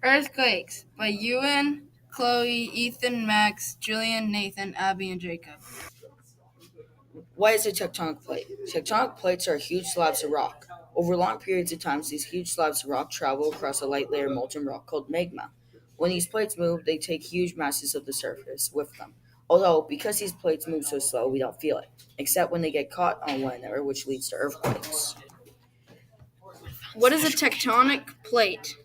Earthquakes by Ewan, Chloe, Ethan, Max, Julian, Nathan, Abby, and Jacob. What is a tectonic plate? Tectonic plates are huge slabs of rock. Over long periods of time, these huge slabs of rock travel across a light layer of molten rock called magma. When these plates move, they take huge masses of the surface with them. Although, because these plates move so slow, we don't feel it, except when they get caught on one another, which leads to earthquakes. What is a tectonic plate?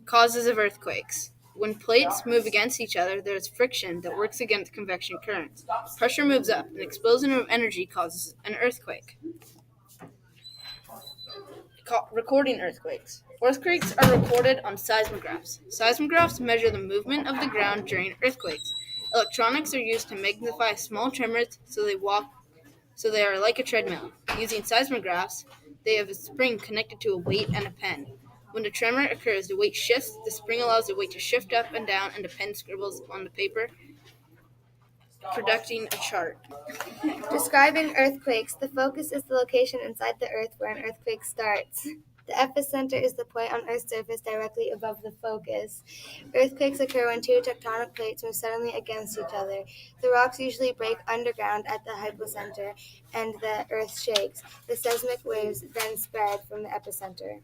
Causes of earthquakes. When plates move against each other, there is friction that works against convection currents. Pressure moves up. An explosion of energy causes an earthquake. Recording earthquakes. Earthquakes are recorded on seismographs. Seismographs measure the movement of the ground during earthquakes. Electronics are used to magnify small tremors so they are like a treadmill. Using seismographs, they have a spring connected to a weight and a pen. When a tremor occurs, the weight shifts. The spring allows the weight to shift up and down, and the pen scribbles on the paper, producing a chart. Describing earthquakes, the focus is the location inside the earth where an earthquake starts. The epicenter is the point on Earth's surface directly above the focus. Earthquakes occur when two tectonic plates move suddenly against each other. The rocks usually break underground at the hypocenter, and the Earth shakes. The seismic waves then spread from the epicenter.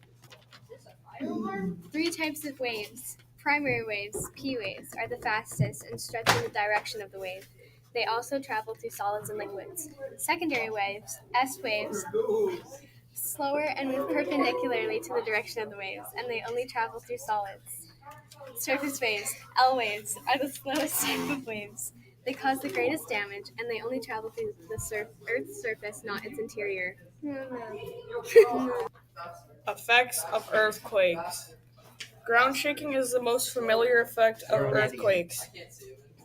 Three types of waves. Primary waves, P waves, are the fastest and stretch in the direction of the wave. They also travel through solids and liquids. Secondary waves, S waves, slower and move perpendicularly to the direction of the waves, and they only travel through solids. Surface waves, L waves, are the slowest type of waves. They cause the greatest damage, and they only travel through the Earth's surface, not its interior. Effects of earthquakes. Ground shaking is the most familiar effect of earthquakes.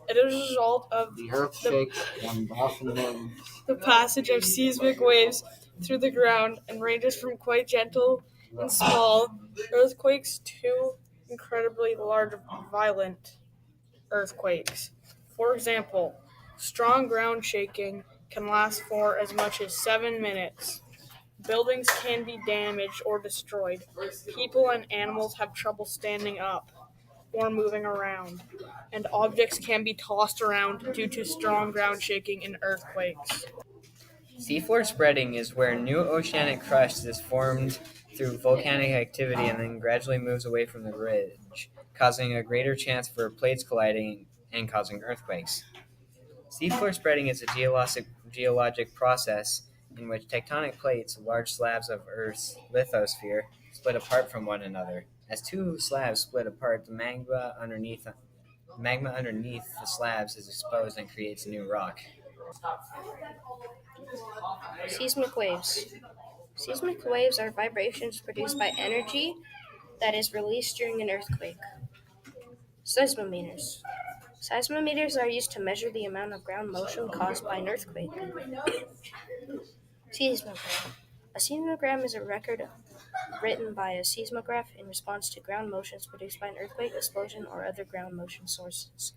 It is a result of The earth shakes when often moves. the passage of seismic waves through the ground and ranges from quite gentle and small earthquakes to incredibly large violent earthquakes. For example, strong ground shaking can last for as much as 7 minutes. Buildings can be damaged or destroyed. People and animals have trouble standing up or moving around, and objects can be tossed around due to strong ground shaking in earthquakes. Seafloor spreading is where new oceanic crust is formed through volcanic activity and then gradually moves away from the ridge, causing a greater chance for plates colliding and causing earthquakes. Seafloor spreading is a geologic process in which tectonic plates, large slabs of Earth's lithosphere, split apart from one another. As two slabs split apart, the magma underneath the slabs is exposed and creates new rock. Seismic waves. Seismic waves are vibrations produced by energy that is released during an earthquake. Seismometers. Seismometers are used to measure the amount of ground motion caused by an earthquake. Seismogram. A seismogram is a record written by a seismograph in response to ground motions produced by an earthquake, explosion, or other ground motion sources.